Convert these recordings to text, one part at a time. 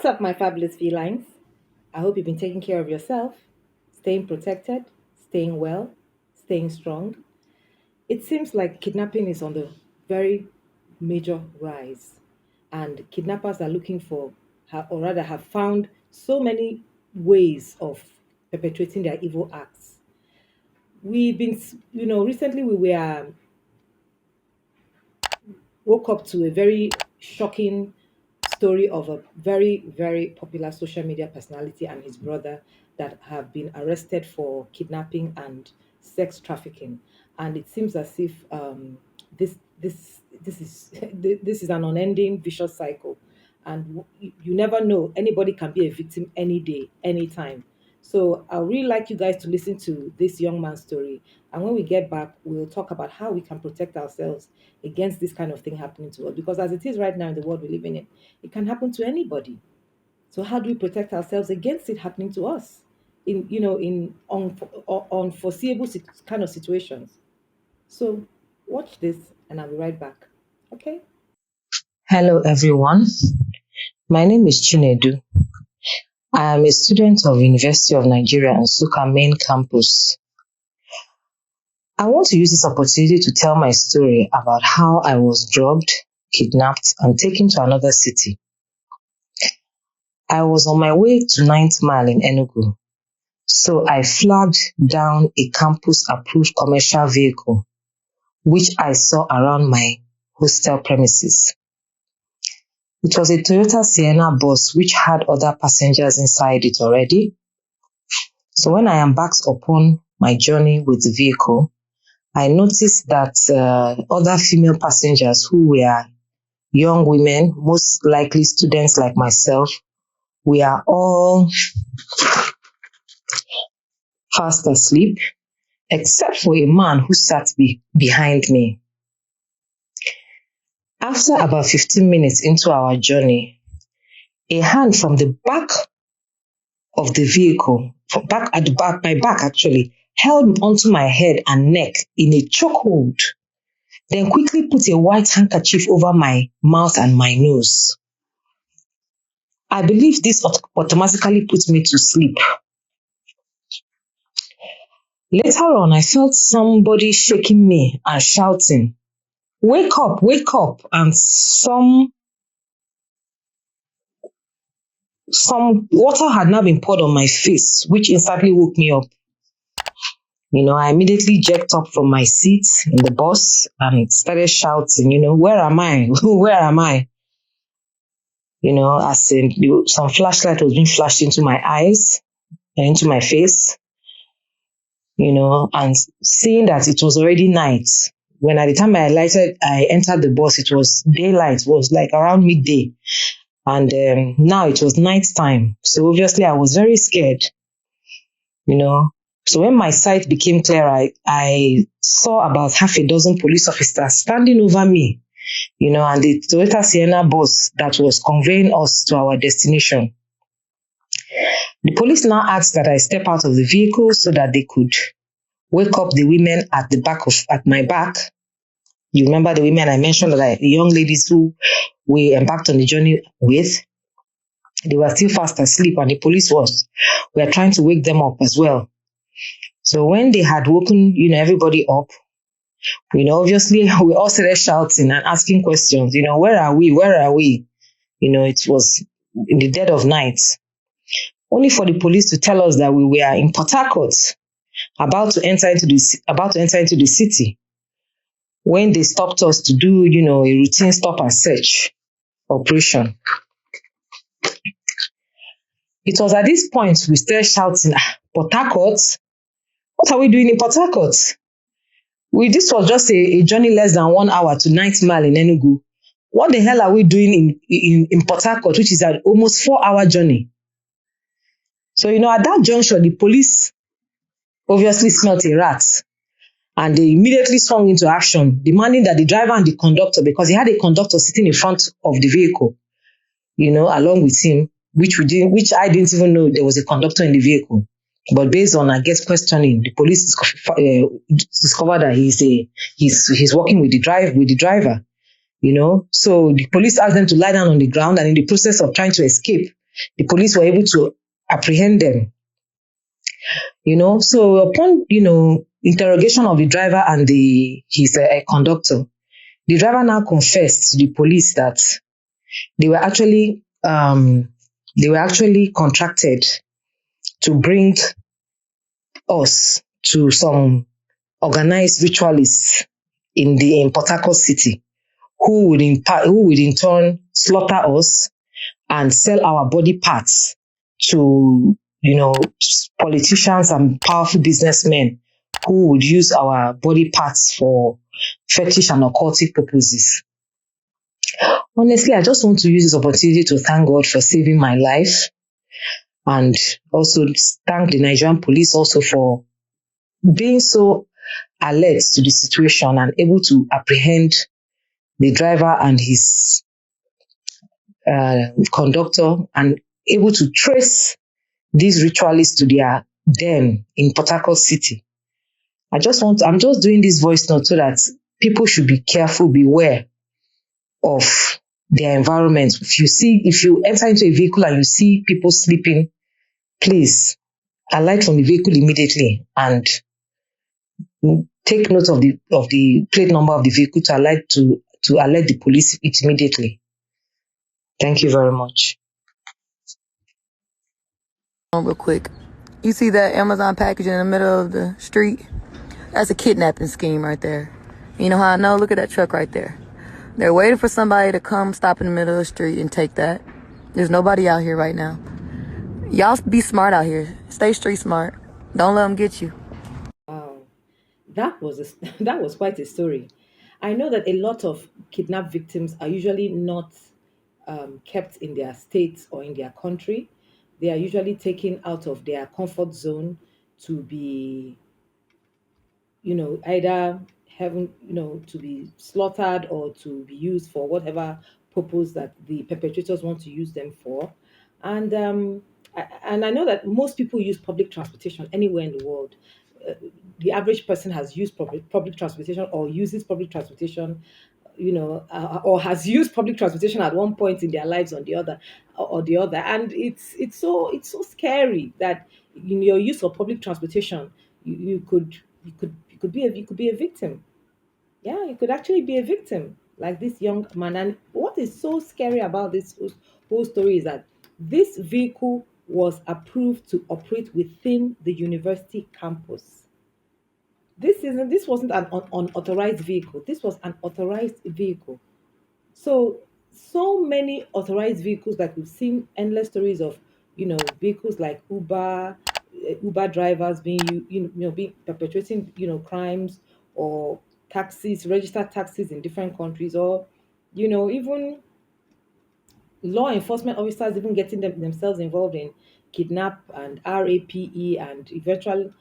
What's up, my fabulous felines? I hope you've been taking care of yourself, staying protected, staying well, staying strong. It seems like kidnapping is on the very major rise, and kidnappers are looking for, or rather, have found so many ways of perpetrating their evil acts. We've been, recently we were woke up to a very shocking story of a very, very popular social media personality and his brother that have been arrested for kidnapping and sex trafficking. And it seems as if this is an unending vicious cycle, and you never know. Anybody can be a victim any day, anytime. So I would really like you guys to listen to this young man's story. And when we get back, we'll talk about how we can protect ourselves against this kind of thing happening to us. Because as it is right now in the world we live in, it can happen to anybody. So how do we protect ourselves against it happening to us in unforeseeable kind of situations? So watch this, and I'll be right back. Okay. Hello everyone, my name is Chinedu. I am a student of University of Nigeria Nsukka main campus. I want to use this opportunity to tell my story about how I was drugged, kidnapped, and taken to another city. I was on my way to Ninth Mile in Enugu, so I flagged down a campus-approved commercial vehicle, which I saw around my hostel premises. It was a Toyota Sienna bus which had other passengers inside it already. So when I embarked upon my journey with the vehicle, I noticed that other female passengers who were young women, most likely students like myself, we are all fast asleep, except for a man who sat behind me. After about 15 minutes into our journey, a hand from the back of the vehicle, my back actually, held onto my head and neck in a chokehold, then quickly put a white handkerchief over my mouth and my nose. I believe this automatically put me to sleep. Later on, I felt somebody shaking me and shouting, wake up, and some water had now been poured on my face, which instantly woke me up. I immediately jerked up from my seat in the bus and started shouting, where am I? Where am I? As in, some flashlight was being flashed into my eyes and into my face, and seeing that it was already night. When at the time I entered the bus, it was daylight, it was like around midday. And now it was night time. So obviously I was very scared, So when my sight became clear, I saw about half a dozen police officers standing over me, and the Toyota Sienna bus that was conveying us to our destination. The police now asked that I step out of the vehicle so that they could wake up the women at my back. You remember the women I mentioned, the young ladies who we embarked on the journey with? They were still fast asleep, and the police were trying to wake them up as well. So when they had woken, everybody up, obviously we all started shouting and asking questions, where are we? Where are we? It was in the dead of night. Only for the police to tell us that we were in Port Harcourt, about to enter into the city, when they stopped us to do, a routine stop and search operation. It was at this point we started shouting, Port Harcourt? What are we doing in Port Harcourt? This was just a journey less than 1 hour to Ninth Mile in Enugu. What the hell are we doing in Port Harcourt, which is an almost 4-hour journey? So, at that juncture, the police obviously smelt a rat, and they immediately swung into action, demanding that the driver and the conductor, because he had a conductor sitting in front of the vehicle, along with him, which I didn't even know there was a conductor in the vehicle. But based on, I guess, questioning, the police discovered that he's working with the driver. So the police asked them to lie down on the ground, and in the process of trying to escape, the police were able to apprehend them. So upon interrogation of the driver and the his conductor, the driver now confessed to the police that they were actually contracted to bring us to some organized ritualists in Port Harcourt City, who would in turn slaughter us and sell our body parts to politicians and powerful businessmen who would use our body parts for fetish and occultic purposes. Honestly, I just want to use this opportunity to thank God for saving my life, and also thank the Nigerian police also for being so alert to the situation and able to apprehend the driver and his conductor, and able to trace these ritualists to their den in Port Harcourt City. I'm just doing this voice note so that people should be careful, beware of their environment. If you enter into a vehicle and you see people sleeping, please alight from the vehicle immediately and take note of the plate number of the vehicle to alert the police immediately. Thank you very much. Real quick. You see that Amazon package in the middle of the street? That's a kidnapping scheme right there. You know how I know? Look at that truck right there. They're waiting for somebody to come stop in the middle of the street and take that. There's nobody out here right now. Y'all be smart out here. Stay street smart. Don't let them get you. Wow, that was quite a story. I know that a lot of kidnapped victims are usually not kept in their states or in their country. They are usually taken out of their comfort zone to be, either having, to be slaughtered or to be used for whatever purpose that the perpetrators want to use them for. And and I know that most people use public transportation anywhere in the world. Uh, the average person has used public transportation or uses public transportation, or has used public transportation at one point in their lives on the other or the other. And it's so scary that in your use of public transportation, you could be a victim. Yeah, you could actually be a victim, like this young man. And what is so scary about this whole story is that this vehicle was approved to operate within the university campus. This wasn't an unauthorized vehicle. This was an authorized vehicle. So many authorized vehicles, like we've seen endless stories of, vehicles like Uber drivers being being perpetrating crimes, or taxis, registered taxis in different countries, or even law enforcement officers even getting themselves involved in kidnap and rape and eventual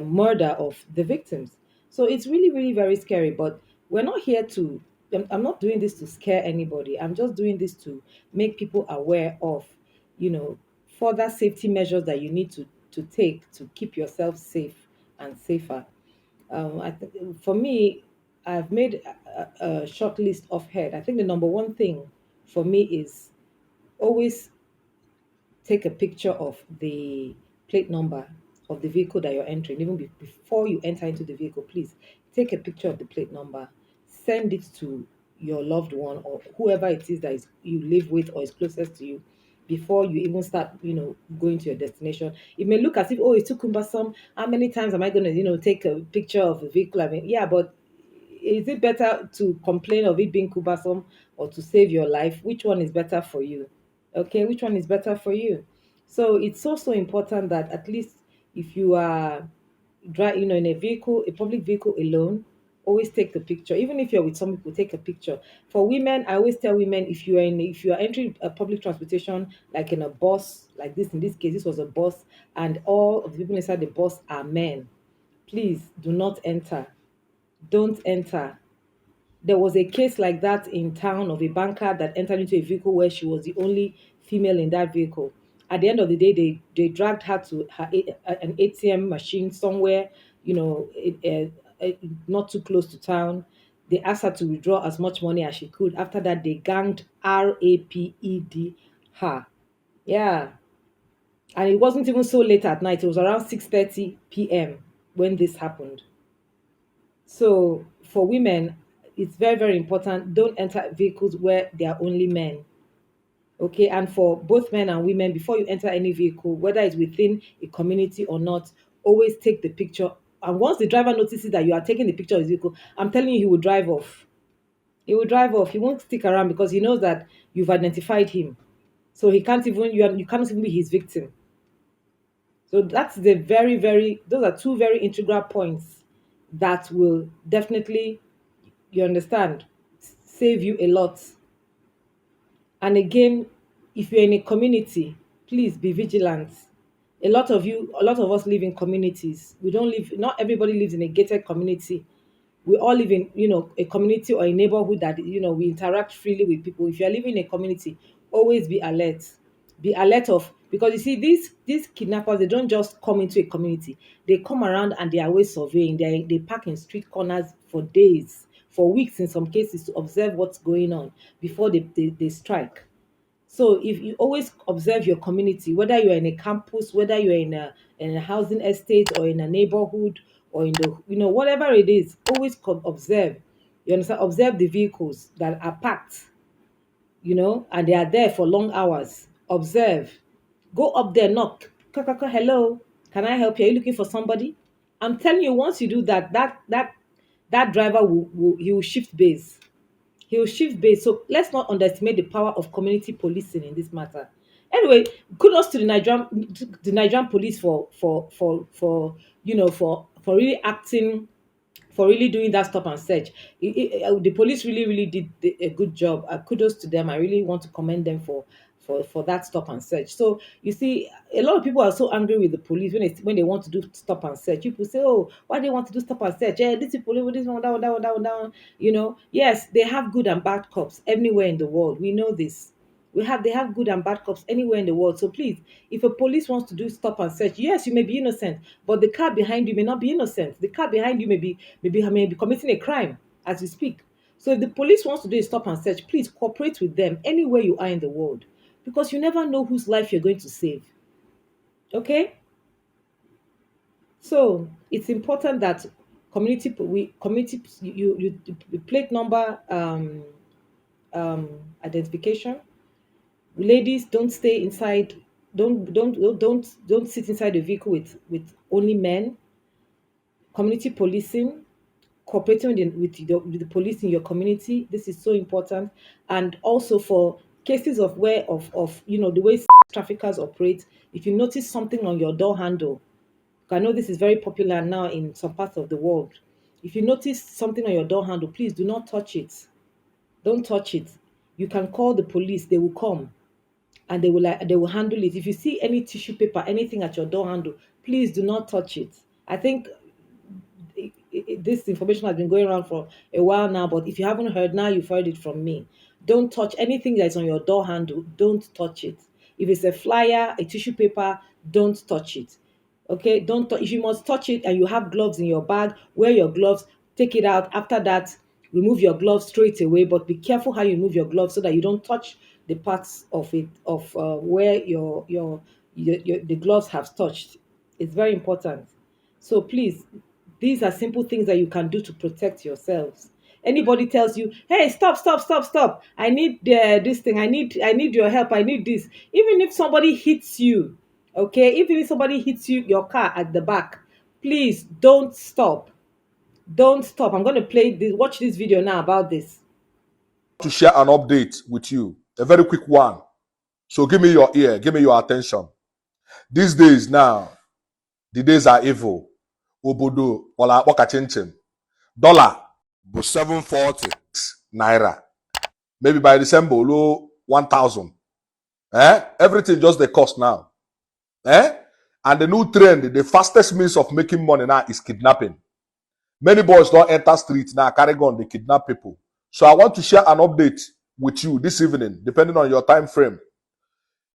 murder of the victims. So it's really, really very scary. But we're not here to I'm not doing this to scare anybody. I'm just doing this to make people aware of you know further safety measures that you need to take to keep yourself safe and safer. For me, I've made a short list of head. I think the number one thing for me is always take a picture of the plate number of the vehicle that you're entering. Even before you enter into the vehicle, please take a picture of the plate number, send it to your loved one or whoever it is that you live with or is closest to you before you even start, going to your destination. It may look as if, oh, it's too cumbersome. How many times am I going to, take a picture of a vehicle? I mean, yeah, but is it better to complain of it being cumbersome or to save your life? Which one is better for you? Okay, which one is better for you? So it's also important that at least if you are in a vehicle, a public vehicle alone, always take a picture. Even if you're with some people, take a picture. For women, I always tell women, if you are entering a public transportation, like in a bus, like this, in this case, this was a bus, and all of the people inside the bus are men, please do not enter. Don't enter. There was a case like that in town of a banker that entered into a vehicle where she was the only female in that vehicle. At the end of the day, they dragged her to an ATM machine somewhere, not too close to town. They asked her to withdraw as much money as she could. After that, they ganged raped her. Yeah. And it wasn't even so late at night. It was around 6:30 p.m. when this happened. So for women, it's very, very important. Don't enter vehicles where there are only men. Okay, and for both men and women, before you enter any vehicle, whether it's within a community or not, always take the picture. And once the driver notices that you are taking the picture of his vehicle, I'm telling you, he will drive off. He will drive off. He won't stick around because he knows that you've identified him. So he can't even you can't even be his victim. So that's the very, very those are two very integral points that will definitely, you understand, save you a lot. And again, if you're in a community, please be vigilant. A lot of us live in communities. We don't live, not everybody lives in a gated community. We all live in, a community or a neighborhood that, we interact freely with people. If you're living in a community, always be alert. Be alert of, because you see, these kidnappers, they don't just come into a community. They come around and they are always surveying. They park in street corners for days, for weeks in some cases, to observe what's going on before they strike. So if you always observe your community, whether you're in a campus, whether you're in a housing estate or in a neighborhood or in the, whatever it is, always observe. You understand? Observe the vehicles that are packed, and they are there for long hours. Observe. Go up there, knock. Hello, can I help you? Are you looking for somebody? I'm telling you, once you do that, that driver will shift base. He will shift base. So let's not underestimate the power of community policing in this matter. Anyway, kudos to the Nigerian police for really acting, for really doing that stop and search. The police really, really did a good job. Kudos to them. I really want to commend them for that stop and search. So you see, a lot of people are so angry with the police when they want to do stop and search. People say, "Oh, why they want to do stop and search? Yeah, this people, this one, that one, that one, that one, that one." Yes, they have good and bad cops everywhere in the world. We know this. They have good and bad cops anywhere in the world. So please, if a police wants to do stop and search, yes, you may be innocent, but the car behind you may not be innocent. The car behind you may be committing a crime as you speak. So if the police wants to do a stop and search, please cooperate with them anywhere you are in the world, because you never know whose life you're going to save. Okay? So it's important that you plate number identification. Ladies, don't stay inside. Don't sit inside the vehicle with only men. Community policing, cooperating with the police in your community. This is so important. And also for cases of the way traffickers operate. If you notice something on your door handle, I know this is very popular now in some parts of the world. If you notice something on your door handle, please do not touch it. Don't touch it. You can call the police. They will come and they will handle it. If you see any tissue paper, anything at your door handle, please do not touch it. I think this information has been going around for a while now, but if you haven't heard, now you've heard it from me. Don't touch anything that's on your door handle. Don't touch it. If it's a flyer, a tissue paper, don't touch it. Okay, don't touch. If you must touch it and you have gloves in your bag, wear your gloves. Take it out. After that, remove your gloves straight away. But be careful how you remove your gloves so that you don't touch the parts of it of where the gloves have touched. It's very important. So please, these are simple things that you can do to protect yourselves. Anybody tells you, "Hey, stop, stop, stop, stop! I need this thing. I need your help. I need this." Even if somebody hits you, okay, even if somebody hits your car at the back, please don't stop. Don't stop. I'm going to watch this video now about this. To share an update with you, a very quick one. So give me your ear, give me your attention. These days now, the days are evil. Obodo, wala waka chinchin. Dollar, 740 naira. Maybe by December, low 1,000. Everything just the cost now. And the new trend, the fastest means of making money now is kidnapping. Many boys don't enter streets now, carry gun, they kidnap people. So I want to share an update with you this evening, depending on your time frame.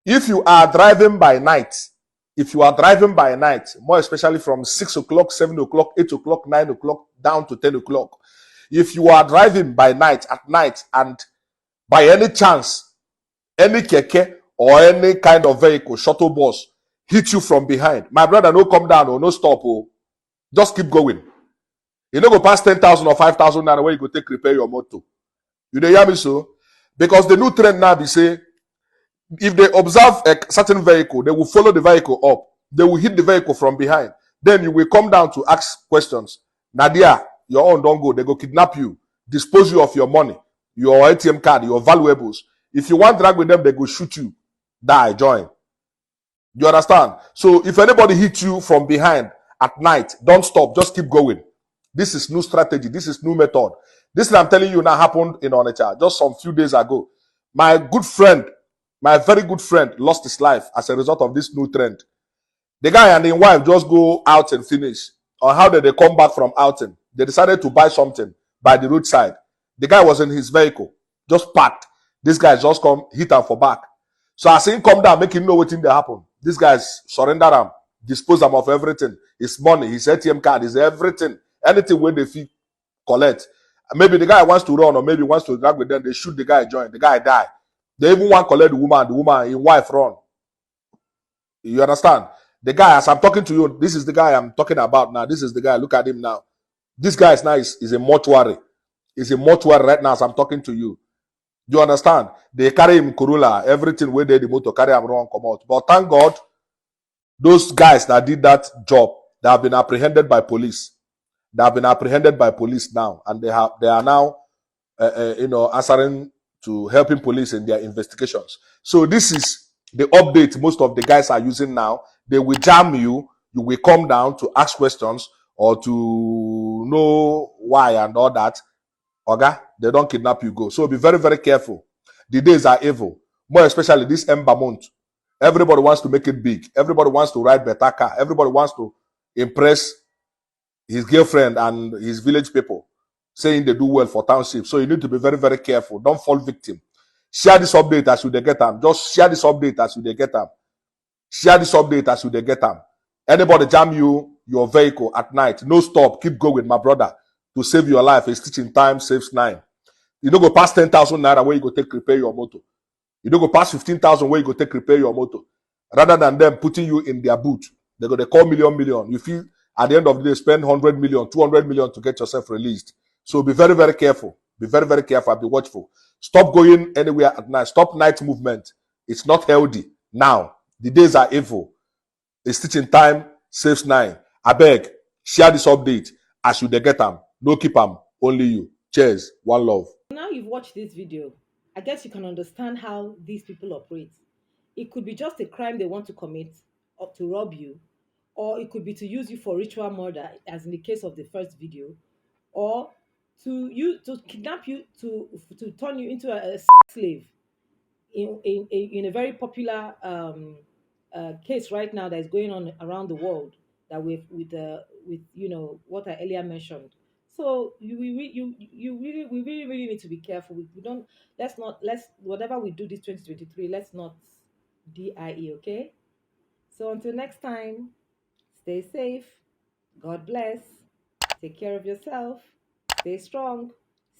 If you are driving by night, more especially from 6 o'clock, 7 o'clock, 8 o'clock, 9 o'clock, down to 10 o'clock, if you are driving by night, at night, and by any chance, any keke or any kind of vehicle, shuttle bus, hit you from behind, my brother, no come down or no stop. Oh, just keep going. You no go pass 10,000 or 5,000 naira where you go take repair your motor. You dey hear me so? Because the new trend now be say, if they observe a certain vehicle, they will follow the vehicle up. They will hit the vehicle from behind. Then you will come down to ask questions. Nadia, your own don't go. They go kidnap you, dispose you of your money, your ATM card, your valuables. If you want drag with them, they go shoot you. Die, join. You understand? So if anybody hits you from behind at night, don't stop. Just keep going. This is new strategy. This is new method. This I'm telling you now happened in Onitsha just some few days ago. My good friend, my very good friend, lost his life as a result of this new trend. The guy and his wife just go out and finish. Or how did they come back from outing? They decided to buy something by the roadside. The guy was in his vehicle, just parked. This guy just come hit him for back. So as he come down, make him know what thing they happen. This guy's surrender him, dispose him of everything. His money, his ATM card, his everything. Anything when they feel collect. Maybe the guy wants to run or maybe wants to drag with them. They shoot the guy, join. The guy die. They even want to collect the woman, his wife run. You understand? The guy, as I'm talking to you, this is the guy I'm talking about now. This is the guy. Look at him now. This guy is now is a mortuary. Is a mortuary right now as I'm talking to you. Do you understand? They carry him Corolla, everything where they the motor carry him wrong come out. But thank God, those guys that did that job, they have been apprehended by police. They have been apprehended by police now, and they are now, answering to helping police in their investigations. So this is the update most of the guys are using now. They will jam you. You will come down to ask questions or to know why and all that. Okay, they don't kidnap you. Go. So be very very careful. The days are evil. More especially this Ember month. Everybody wants to make it big. Everybody wants to ride better car. Everybody wants to impress his girlfriend and his village people, saying they do well for township. So you need to be very, very careful. Don't fall victim. Share this update as you they get them. Just share this update as you they get them. Share this update as you they get them. Anybody jam you, your vehicle at night, no stop. Keep going, my brother. To save your life, a stitch in time saves nine. You don't go past 10,000 naira where you go take repair your motor. You don't go past 15,000 where you go take repair your motor. Rather than them putting you in their boot, they call million. You feel at the end of the day, spend 100 million, 200 million to get yourself released. So be very, very careful. Be very, very careful. Be watchful. Stop going anywhere at night. Stop night movement. It's not healthy. Now, the days are evil. A stitch in time saves nine. I beg, share this update as you they get them. No keep them. Only you. Cheers. One love. Now you've watched this video, I guess you can understand how these people operate. It could be just a crime they want to commit or to rob you, or it could be to use you for ritual murder, as in the case of the first video, or to kidnap you to turn you into a slave. In a very popular case right now that is going on around the world, that with what I earlier mentioned. So we really need to be careful. We don't let's whatever we do this 2023, let's not DIE, okay? So until next time, stay safe. God bless. Take care of yourself. Stay strong.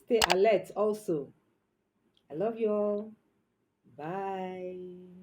Stay alert also. I love you all. Bye.